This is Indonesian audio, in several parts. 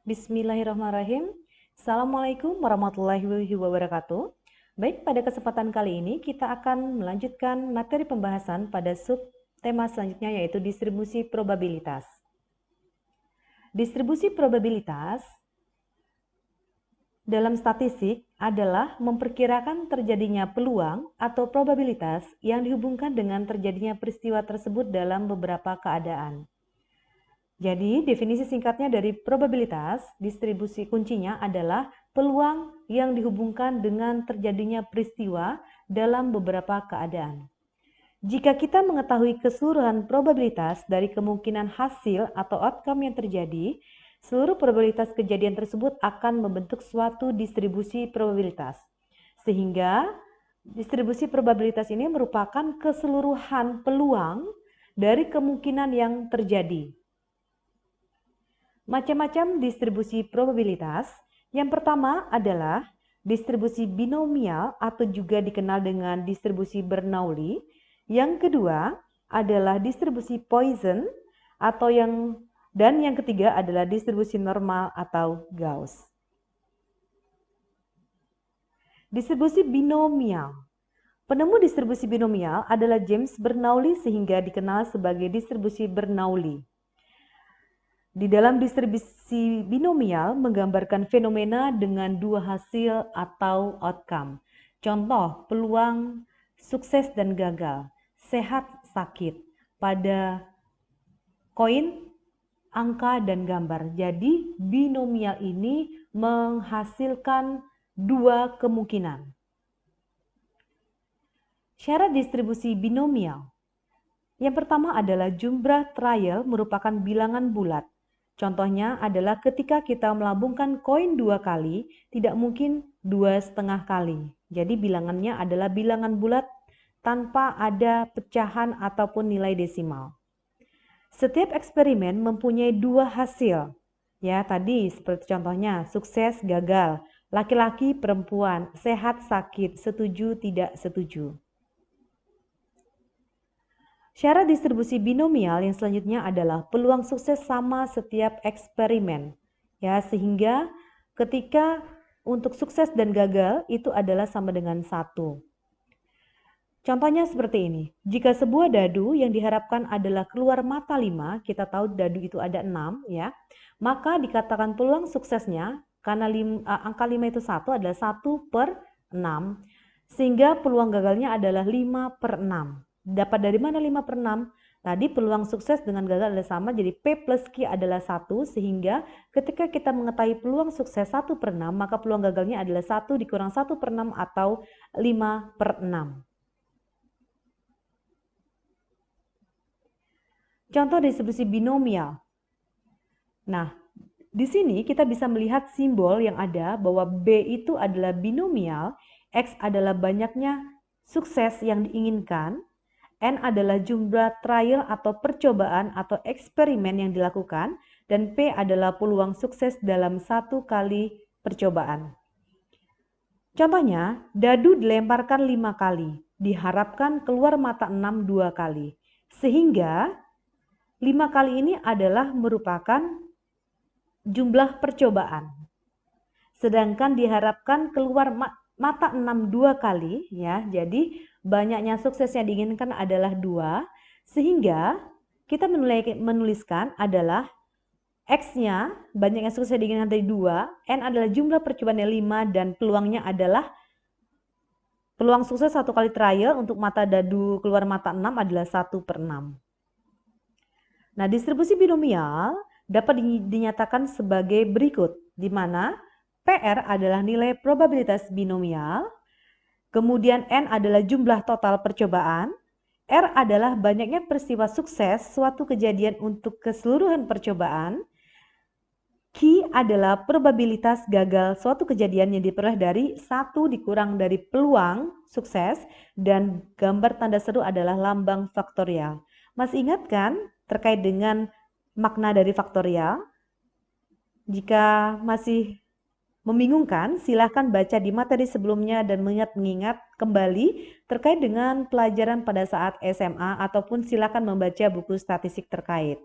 Bismillahirrahmanirrahim. Assalamualaikum warahmatullahi wabarakatuh. Baik, pada kesempatan kali ini kita akan melanjutkan materi pembahasan pada subtema selanjutnya yaitu distribusi probabilitas. Distribusi probabilitas dalam statistik adalah memperkirakan terjadinya peluang atau probabilitas yang dihubungkan dengan terjadinya peristiwa tersebut dalam beberapa keadaan. Jadi, definisi singkatnya dari probabilitas, distribusi kuncinya adalah peluang yang dihubungkan dengan terjadinya peristiwa dalam beberapa keadaan. Jika kita mengetahui keseluruhan probabilitas dari kemungkinan hasil atau outcome yang terjadi, seluruh probabilitas kejadian tersebut akan membentuk suatu distribusi probabilitas. Sehingga, distribusi probabilitas ini merupakan keseluruhan peluang dari kemungkinan yang terjadi. Macam-macam distribusi probabilitas. Yang pertama adalah distribusi binomial atau juga dikenal dengan distribusi Bernoulli. Yang kedua adalah distribusi Poisson atau yang ketiga adalah distribusi normal atau Gauss. Distribusi binomial. Penemu distribusi binomial adalah James Bernoulli sehingga dikenal sebagai distribusi Bernoulli. Di dalam distribusi binomial menggambarkan fenomena dengan dua hasil atau outcome. Contoh, peluang sukses dan gagal, sehat, sakit, pada koin, angka, dan gambar. Jadi, binomial ini menghasilkan dua kemungkinan. Syarat distribusi binomial. Yang pertama adalah jumlah trial merupakan bilangan bulat. Contohnya adalah ketika kita melambungkan koin 2 kali, tidak mungkin 2,5 kali. Jadi bilangannya adalah bilangan bulat tanpa ada pecahan ataupun nilai desimal. Setiap eksperimen mempunyai dua hasil. Ya, tadi seperti contohnya sukses, gagal, laki-laki, perempuan, sehat, sakit, setuju, tidak setuju. Syarat distribusi binomial yang selanjutnya adalah peluang sukses sama setiap eksperimen. Ya, sehingga ketika untuk sukses dan gagal itu adalah sama dengan 1. Contohnya seperti ini. Jika sebuah dadu yang diharapkan adalah keluar mata 5, kita tahu dadu itu ada 6 ya. Maka dikatakan peluang suksesnya karena angka 5 itu 1 adalah 1/6. Sehingga peluang gagalnya adalah 5/6. Dapat dari mana 5/6? Tadi peluang sukses dengan gagal adalah sama, jadi P plus Q adalah 1, sehingga ketika kita mengetahui peluang sukses 1/6, maka peluang gagalnya adalah 1 dikurang 1/6 atau 5/6. Contoh distribusi binomial. Nah, di sini kita bisa melihat simbol yang ada bahwa B itu adalah binomial, X adalah banyaknya sukses yang diinginkan, N adalah jumlah trial atau percobaan atau eksperimen yang dilakukan, dan P adalah peluang sukses dalam 1 kali percobaan. Contohnya, dadu dilemparkan 5 kali, diharapkan keluar mata 6 2 kali. Sehingga 5 kali ini adalah merupakan jumlah percobaan. Sedangkan diharapkan keluar mata 6 2 kali ya. Jadi banyaknya sukses yang diinginkan adalah 2, sehingga kita menuliskan adalah X-nya banyaknya sukses yang diinginkan dari 2, N adalah jumlah percobaannya 5, dan peluangnya adalah peluang sukses 1 kali trial untuk mata dadu keluar mata 6 adalah 1/6. Nah, distribusi binomial dapat dinyatakan sebagai berikut, di mana PR adalah nilai probabilitas binomial, kemudian N adalah jumlah total percobaan, R adalah banyaknya peristiwa sukses suatu kejadian untuk keseluruhan percobaan, Q adalah probabilitas gagal suatu kejadian yang diperoleh dari 1 dikurang dari peluang sukses, dan gambar tanda seru adalah lambang faktorial. Masih ingat kan terkait dengan makna dari faktorial? Jika masih membingungkan, silahkan baca di materi sebelumnya dan mengingat kembali terkait dengan pelajaran pada saat SMA, ataupun silahkan membaca buku statistik terkait.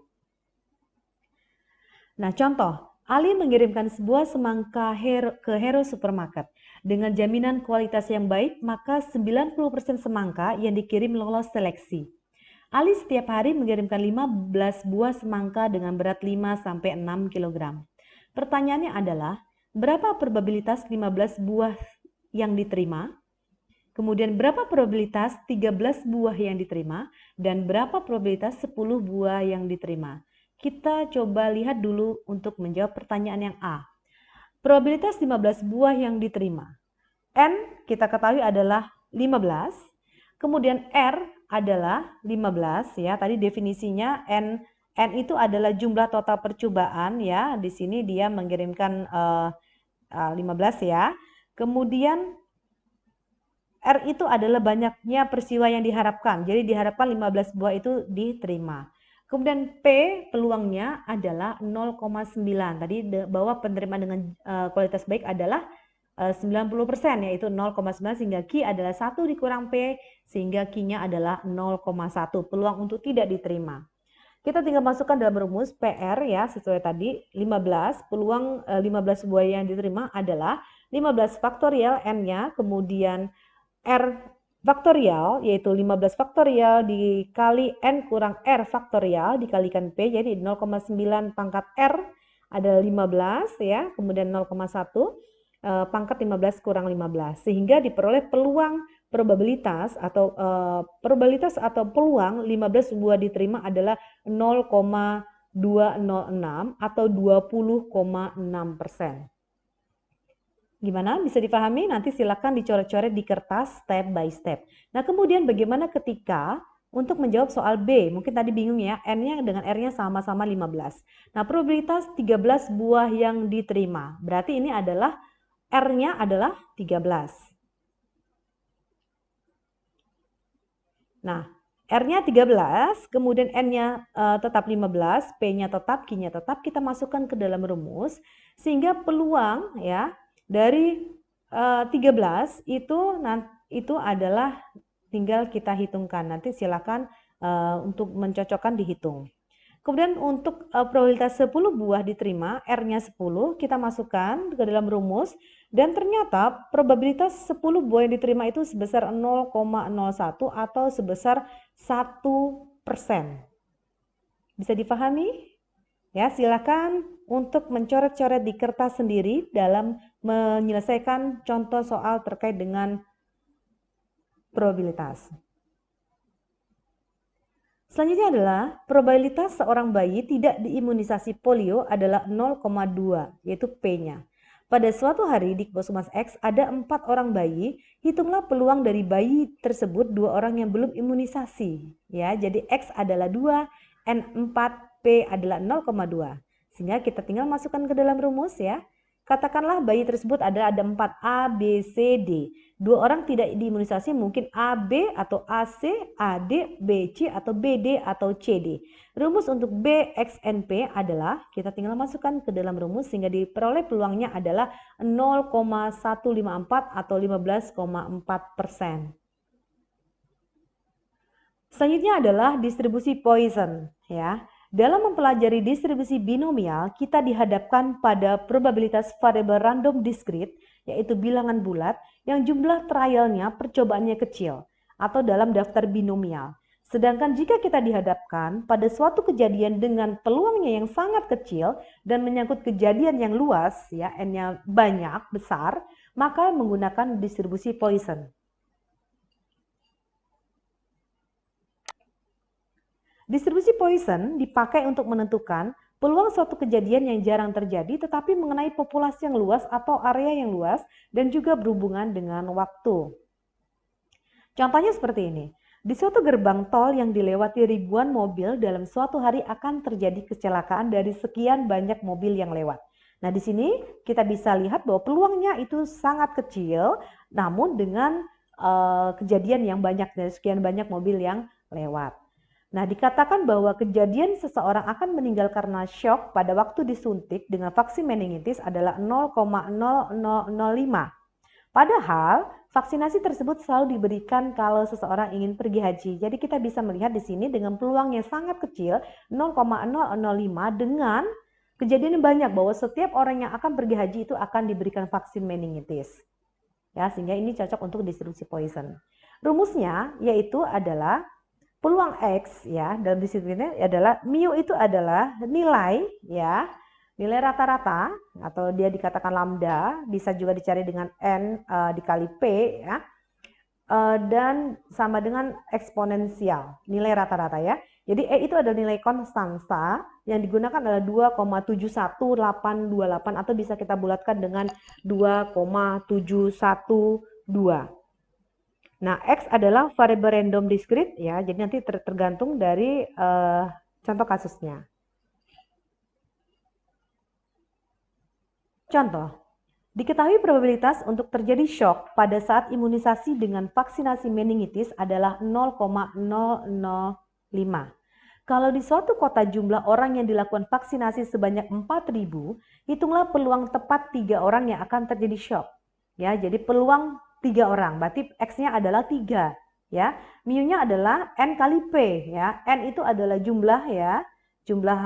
Nah, contoh, Ali mengirimkan sebuah semangka ke Hero Supermarket. Dengan jaminan kualitas yang baik, maka 90% semangka yang dikirim lolos seleksi. Ali setiap hari mengirimkan 15 buah semangka dengan berat 5-6 kg. Pertanyaannya adalah, berapa probabilitas 15 buah yang diterima? Kemudian berapa probabilitas 13 buah yang diterima? Dan berapa probabilitas 10 buah yang diterima? Kita coba lihat dulu untuk menjawab pertanyaan yang A. Probabilitas 15 buah yang diterima. N kita ketahui adalah 15. Kemudian R adalah 15 ya. Tadi definisinya N itu adalah jumlah total percobaan ya. Di sini dia mengirimkan 15 ya. Kemudian R itu adalah banyaknya peristiwa yang diharapkan. Jadi diharapkan 15 buah itu diterima. Kemudian P peluangnya adalah 0,9. Tadi bahwa penerimaan dengan kualitas baik adalah 90% yaitu 0,9 sehingga Q adalah 1 dikurang P sehingga Q-nya adalah 0,1. Peluang untuk tidak diterima. Kita tinggal masukkan dalam rumus PR ya sesuai tadi 15. Peluang 15 buah yang diterima adalah 15 faktorial N-nya kemudian R faktorial yaitu 15 faktorial dikali N kurang R faktorial dikalikan P jadi 0,9 pangkat R adalah 15 ya kemudian 0,1 pangkat 15 kurang 15 sehingga diperoleh peluang probabilitas atau peluang 15 buah diterima adalah 0,206 atau 20,6%. Gimana? Bisa dipahami? Nanti silakan dicoret-coret di kertas step by step. Nah, kemudian bagaimana ketika untuk menjawab soal B? Mungkin tadi bingung ya, N-nya dengan R-nya sama-sama 15. Nah, probabilitas 13 buah yang diterima. Berarti ini adalah R-nya adalah 13. Nah, R-nya 13, kemudian N-nya tetap 15, P-nya tetap, Q-nya tetap, kita masukkan ke dalam rumus, sehingga peluang ya, dari 13 itu adalah tinggal kita hitungkan. Nanti silakan untuk mencocokkan dihitung. Kemudian untuk probabilitas 10 buah diterima, R-nya 10, kita masukkan ke dalam rumus. Dan ternyata probabilitas 10 buah yang diterima itu sebesar 0,01 atau sebesar 1%. Bisa dipahami? Ya, silakan untuk mencoret-coret di kertas sendiri dalam menyelesaikan contoh soal terkait dengan probabilitas. Selanjutnya adalah probabilitas seorang bayi tidak diimunisasi polio adalah 0,2, yaitu P-nya. Pada suatu hari di Puskesmas X ada 4 orang bayi, hitunglah peluang dari bayi tersebut 2 orang yang belum imunisasi. Ya, jadi X adalah 2, N 4, P adalah 0,2. Sehingga kita tinggal masukkan ke dalam rumus ya. Katakanlah bayi tersebut ada 4 A, B, C, D. 2 orang tidak diimunisasi mungkin AB atau AC, AD, BC atau BD atau CD. Rumus untuk B, X, N, P adalah kita tinggal masukkan ke dalam rumus sehingga diperoleh peluangnya adalah 0,154 atau 15,4%. Selanjutnya adalah distribusi Poisson ya. Dalam mempelajari distribusi binomial, kita dihadapkan pada probabilitas variabel random discrete, yaitu bilangan bulat, yang jumlah trialnya percobaannya kecil, atau dalam daftar binomial. Sedangkan jika kita dihadapkan pada suatu kejadian dengan peluangnya yang sangat kecil dan menyangkut kejadian yang luas, ya N-nya banyak, besar, maka menggunakan distribusi Poisson. Distribusi Poisson dipakai untuk menentukan peluang suatu kejadian yang jarang terjadi tetapi mengenai populasi yang luas atau area yang luas dan juga berhubungan dengan waktu. Contohnya seperti ini. Di suatu gerbang tol yang dilewati ribuan mobil dalam suatu hari akan terjadi kecelakaan dari sekian banyak mobil yang lewat. Nah, di sini kita bisa lihat bahwa peluangnya itu sangat kecil namun dengan kejadian yang banyak dari sekian banyak mobil yang lewat. Nah, dikatakan bahwa kejadian seseorang akan meninggal karena shock pada waktu disuntik dengan vaksin meningitis adalah 0,0005. Padahal, vaksinasi tersebut selalu diberikan kalau seseorang ingin pergi haji. Jadi kita bisa melihat di sini dengan peluang yang sangat kecil 0,005 dengan Kejadiannya banyak bahwa setiap orang yang akan pergi haji itu akan diberikan vaksin meningitis. Ya, sehingga ini cocok untuk distribusi poison. Rumusnya yaitu adalah peluang X ya dalam disiplinnya adalah mu itu adalah nilai ya, nilai rata-rata atau dia dikatakan lambda, bisa juga dicari dengan n dikali p ya. Dan sama dengan eksponensial, nilai rata-rata ya. Jadi E itu adalah nilai konstansa yang digunakan adalah 2,71828 atau bisa kita bulatkan dengan 2,712. Nah, X adalah variabel random discrete ya, jadi nanti tergantung dari contoh kasusnya. Contoh, diketahui probabilitas untuk terjadi shock pada saat imunisasi dengan vaksinasi meningitis adalah 0,005. Kalau di suatu kota jumlah orang yang dilakukan vaksinasi sebanyak 4.000, hitunglah peluang tepat 3 orang yang akan terjadi shock. Ya, jadi peluang 3 orang, berarti X-nya adalah 3 ya. Mu-nya adalah N kali P ya. N itu adalah jumlah ya, jumlah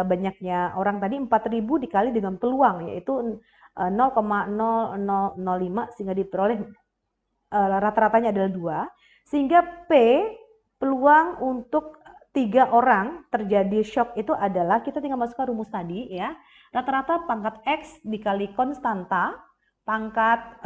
banyaknya orang tadi 4.000 dikali dengan peluang yaitu 0,0005 sehingga diperoleh rata-ratanya adalah 2, sehingga P peluang untuk 3 orang terjadi shock itu adalah, kita tinggal masukkan rumus tadi ya, rata-rata pangkat X dikali konstanta pangkat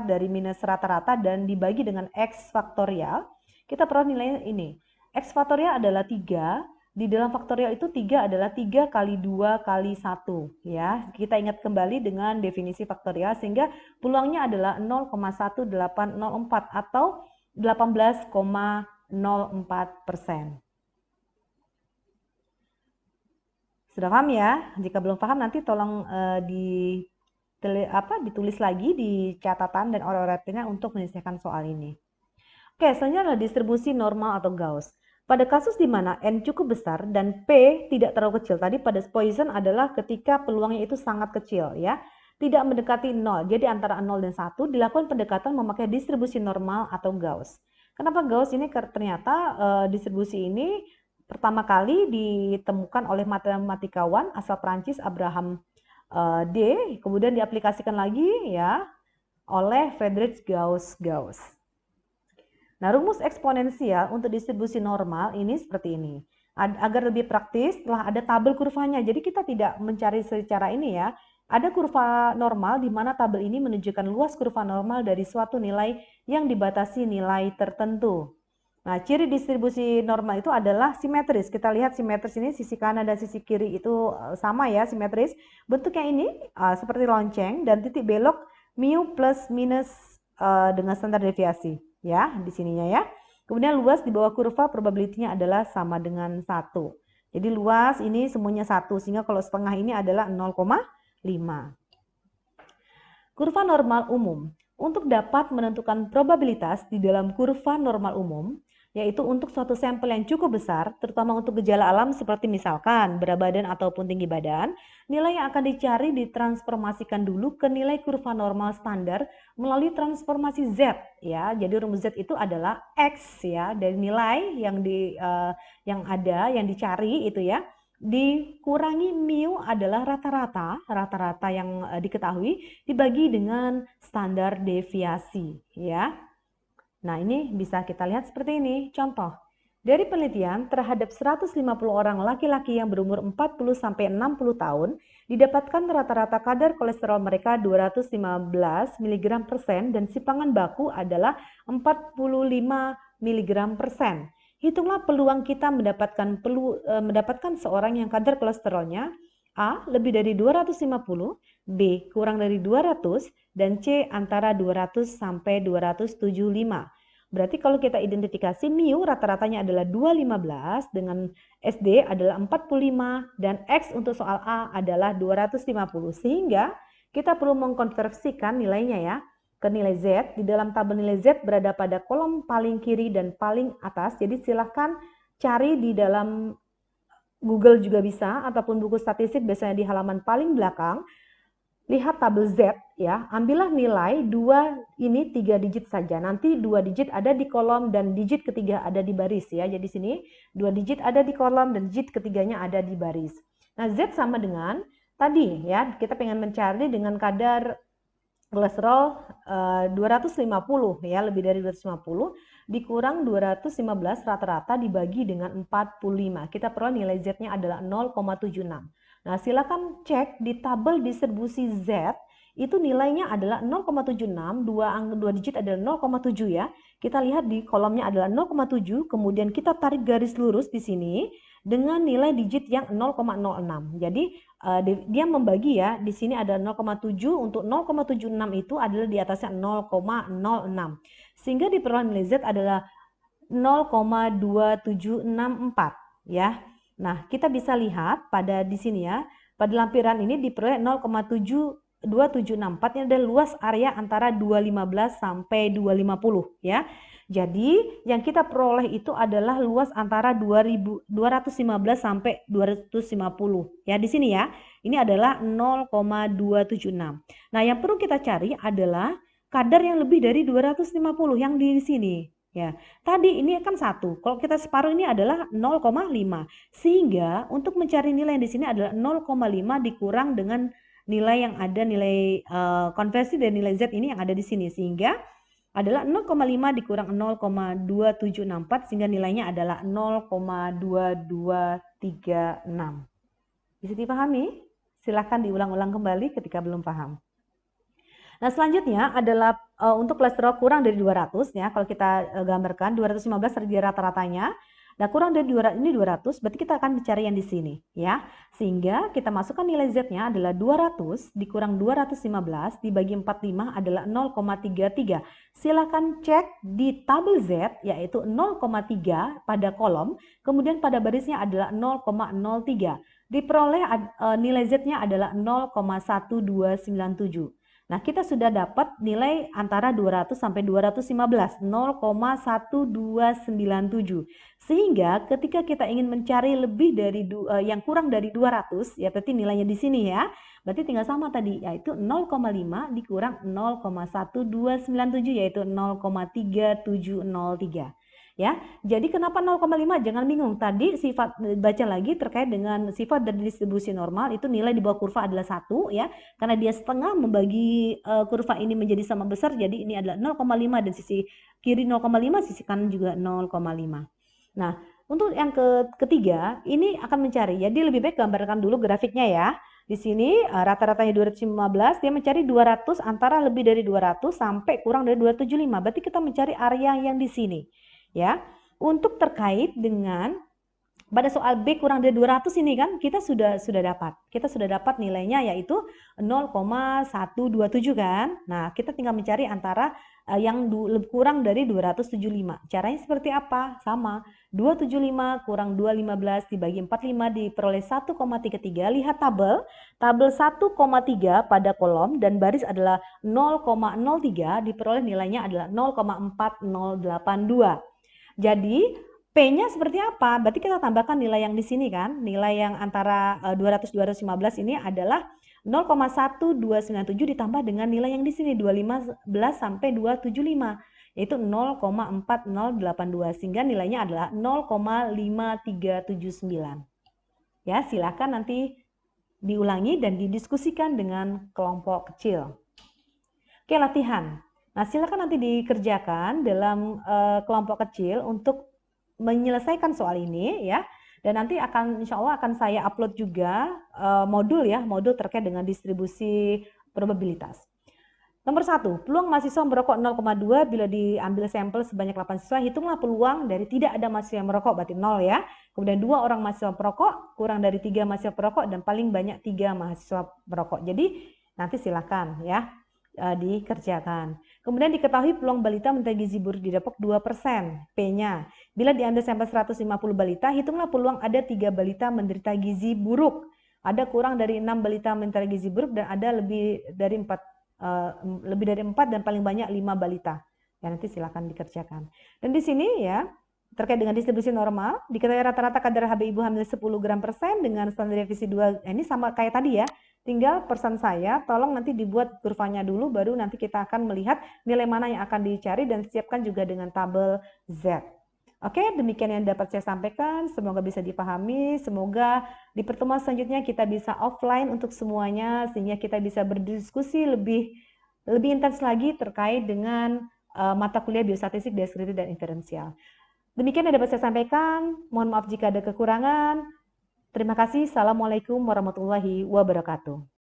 dari minus rata-rata dan dibagi dengan X faktorial, kita peroleh nilai ini. X faktorial adalah 3, di dalam faktorial itu 3 adalah 3 kali 2 kali 1 ya. Kita ingat kembali dengan definisi faktorial sehingga peluangnya adalah 0,1804 atau 18,04%. Sudah paham ya? Jika belum paham nanti tolong ditulis lagi di catatan dan oratoria untuk menyelesaikan soal ini. Oke, selanjutnya adalah distribusi normal atau Gauss. Pada kasus di mana N cukup besar dan P tidak terlalu kecil, tadi pada Poisson adalah ketika peluangnya itu sangat kecil ya, tidak mendekati 0, jadi antara 0 dan 1 dilakukan pendekatan memakai distribusi normal atau Gauss. Kenapa Gauss ini? Ternyata distribusi ini pertama kali ditemukan oleh matematikawan asal Prancis Abraham D, kemudian diaplikasikan lagi ya oleh Friedrich Gauss. Nah, rumus eksponensial untuk distribusi normal ini seperti ini. Agar lebih praktis, telah ada tabel kurvanya. Jadi kita tidak mencari secara ini ya. Ada kurva normal di mana tabel ini menunjukkan luas kurva normal dari suatu nilai yang dibatasi nilai tertentu. Nah, ciri distribusi normal itu adalah simetris. Kita lihat simetris ini, sisi kanan dan sisi kiri itu sama ya, simetris. Bentuknya ini seperti lonceng dan titik belok mu plus minus dengan standar deviasi. Ya, di sininya ya. Kemudian luas di bawah kurva probability-nya adalah sama dengan 1. Jadi luas ini semuanya 1, sehingga kalau setengah ini adalah 0,5. Kurva normal umum. Untuk dapat menentukan probabilitas di dalam kurva normal umum, yaitu untuk suatu sampel yang cukup besar, terutama untuk gejala alam seperti misalkan berat badan ataupun tinggi badan, nilai yang akan dicari ditransformasikan dulu ke nilai kurva normal standar melalui transformasi Z ya. Jadi rumus Z itu adalah X ya, dari nilai yang yang dicari itu ya, dikurangi mu adalah rata-rata yang diketahui dibagi dengan standar deviasi ya. Nah, ini bisa kita lihat seperti ini. Contoh, dari penelitian terhadap 150 orang laki-laki yang berumur 40-60 tahun, didapatkan rata-rata kadar kolesterol mereka 215 mg/sen dan sipangan baku adalah 45 mg/sen. Hitunglah peluang kita mendapatkan seorang yang kadar kolesterolnya A lebih dari 250, B kurang dari 200, dan C antara 200 sampai 275. Berarti kalau kita identifikasi mu rata-ratanya adalah 215 dengan SD adalah 45 dan X untuk soal A adalah 250. Sehingga kita perlu mengkonversikan nilainya ya ke nilai Z. Di dalam tabel nilai Z berada pada kolom paling kiri dan paling atas. Jadi silahkan cari di dalam Google juga bisa, ataupun buku statistik biasanya di halaman paling belakang. Lihat tabel Z ya, ambillah nilai 2 ini 3 digit saja. Nanti 2 digit ada di kolom dan digit ketiga ada di baris ya. Jadi sini 2 digit ada di kolom dan digit ketiganya ada di baris. Nah, Z sama dengan tadi ya, kita pengen mencari dengan kadar kolesterol 250 ya, lebih dari 250 dikurang 215 rata-rata dibagi dengan 45. Kita peroleh nilai Z-nya adalah 0,76. Nah, silakan cek di tabel distribusi Z, itu nilainya adalah 0,76, dua digit adalah 0,7 ya. Kita lihat di kolomnya adalah 0,7, kemudian kita tarik garis lurus di sini dengan nilai digit yang 0,06. Jadi dia membagi ya, di sini ada 0,7, untuk 0,76 itu adalah di atasnya 0,06. Sehingga diperoleh nilai Z adalah 0,2764 ya. Nah, kita bisa lihat pada di sini ya, pada lampiran ini diperoleh 0,2764, ini adalah luas area antara 215 sampai 250 ya. Jadi yang kita peroleh itu adalah luas antara 215 sampai 250 ya, di sini ya. Ini adalah 0,276. Nah, yang perlu kita cari adalah kadar yang lebih dari 250 yang di sini ya. Tadi ini kan 1. Kalau kita separuh ini adalah 0,5. Sehingga untuk mencari nilai yang di sini adalah 0,5 dikurang dengan nilai yang ada, nilai konversi dari nilai Z ini yang ada di sini, sehingga adalah 0,5 dikurang 0,2764 sehingga nilainya adalah 0,2236. Bisa dipahami? Silahkan diulang-ulang kembali ketika belum paham. Nah, selanjutnya adalah untuk kolesterol kurang dari 200 ya. Kalau kita gambarkan 215 terjadi rata-ratanya. Nah, kurang dari 200, ini 200, berarti kita akan mencari yang di sini ya. Sehingga kita masukkan nilai Z-nya adalah 200 dikurang 215 dibagi 45 adalah 0,33. Silakan cek di tabel Z yaitu 0,3 pada kolom, kemudian pada barisnya adalah 0,03. Diperoleh nilai Z-nya adalah 0,1297. Nah, kita sudah dapat nilai antara 200 sampai 215, 0,1297. Sehingga ketika kita ingin mencari lebih dari yang kurang dari 200, ya berarti nilainya di sini ya. Berarti tinggal sama tadi, yaitu 0,5 dikurang 0,1297, yaitu 0,3703. Ya, jadi kenapa 0,5? Jangan bingung. Tadi sifat, baca lagi terkait dengan sifat dari distribusi normal, itu nilai di bawah kurva adalah 1 ya. Karena dia setengah membagi kurva ini menjadi sama besar, jadi ini adalah 0,5 dan sisi kiri 0,5, sisi kanan juga 0,5. Nah, untuk yang ketiga, ini akan mencari. Jadi lebih baik gambarkan dulu grafiknya ya. Di sini rata-ratanya 215, dia mencari 200, antara lebih dari 200 sampai kurang dari 275. Berarti kita mencari area yang di sini. Ya, untuk terkait dengan pada soal B kurang dari 200 ini kan kita sudah dapat. Kita sudah dapat nilainya yaitu 0,127 kan. Nah, kita tinggal mencari antara yang kurang dari 275. Caranya seperti apa? Sama. 275 kurang 215 dibagi 45 diperoleh 1,33. Lihat tabel. Tabel 1,3 pada kolom dan baris adalah 0,03, diperoleh nilainya adalah 0,4082. Jadi P-nya seperti apa? Berarti kita tambahkan nilai yang di sini kan. Nilai yang antara 200-215 ini adalah 0,1297 ditambah dengan nilai yang di sini 215 sampai 275, yaitu 0,4082, sehingga nilainya adalah 0,5379. Ya, silakan nanti diulangi dan didiskusikan dengan kelompok kecil. Oke, latihan. Nah, silakan nanti dikerjakan dalam kelompok kecil untuk menyelesaikan soal ini ya. Dan nanti insya Allah akan saya upload juga modul terkait dengan distribusi probabilitas. Nomor 1, peluang mahasiswa merokok 0,2 bila diambil sampel sebanyak 8 siswa, hitunglah peluang dari tidak ada mahasiswa yang merokok, berarti 0 ya. Kemudian 2 orang mahasiswa perokok, kurang dari 3 mahasiswa perokok, dan paling banyak 3 mahasiswa perokok. Jadi nanti silakan ya dikerjakan. Kemudian diketahui peluang balita menderita gizi buruk di Depok 2%, P-nya. Bila diambil sampel 150 balita, hitunglah peluang ada 3 balita menderita gizi buruk. Ada kurang dari 6 balita menderita gizi buruk dan ada lebih dari 4 dan paling banyak 5 balita. Ya, nanti silakan dikerjakan. Dan di sini ya, terkait dengan distribusi normal, diketahui rata-rata kadar HB ibu hamil 10 gram per sen dengan standar devisi 2, ini sama kayak tadi ya. Tinggal pesan saya, tolong nanti dibuat kurvanya dulu, baru nanti kita akan melihat nilai mana yang akan dicari dan siapkan juga dengan tabel Z. Oke, demikian yang dapat saya sampaikan. Semoga bisa dipahami. Semoga di pertemuan selanjutnya kita bisa offline untuk semuanya, sehingga kita bisa berdiskusi lebih intens lagi terkait dengan mata kuliah biostatistik, deskriptif, dan inferensial. Demikian yang dapat saya sampaikan. Mohon maaf jika ada kekurangan. Terima kasih. Assalamualaikum warahmatullahi wabarakatuh.